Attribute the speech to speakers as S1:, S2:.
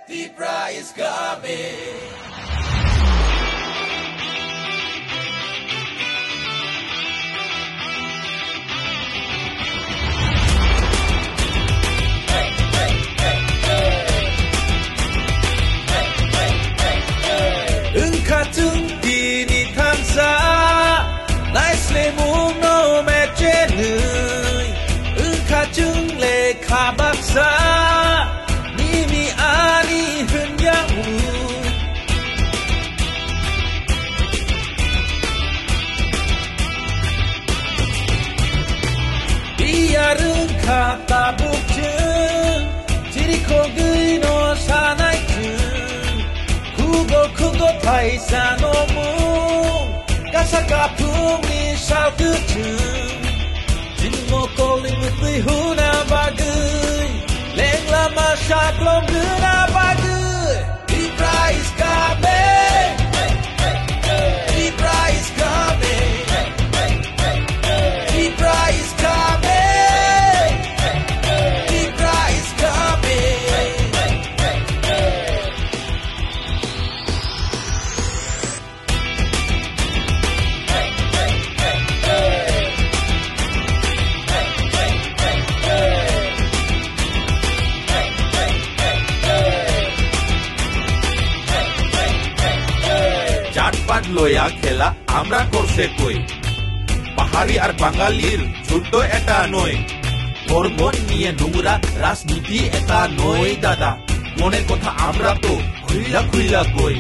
S1: Dipra is coming.
S2: Katun dini tansa Naisle mung no me jenui Katun le kabaksa Nimi ani hun yang wu Biarun kata bukjung Jiri kogui no sanai jung Kugo paisa no mung Kasaka pung ni sao tu chung Jin mo koling mutui huna bagui Leng lama syak lom guna bagui Dipra is coming Dipra is coming Dipra is coming Dipra is coming
S3: চাটপাট লয়া খেলা আমরা করছে কই পাহাড়ি আর বাঙালির ছোট্ট এটা নয় ধর্ম নিয়ে নোংরা রাজনীতি এটা নয় দাদা মনের কথা আমরা তো খুইলা কই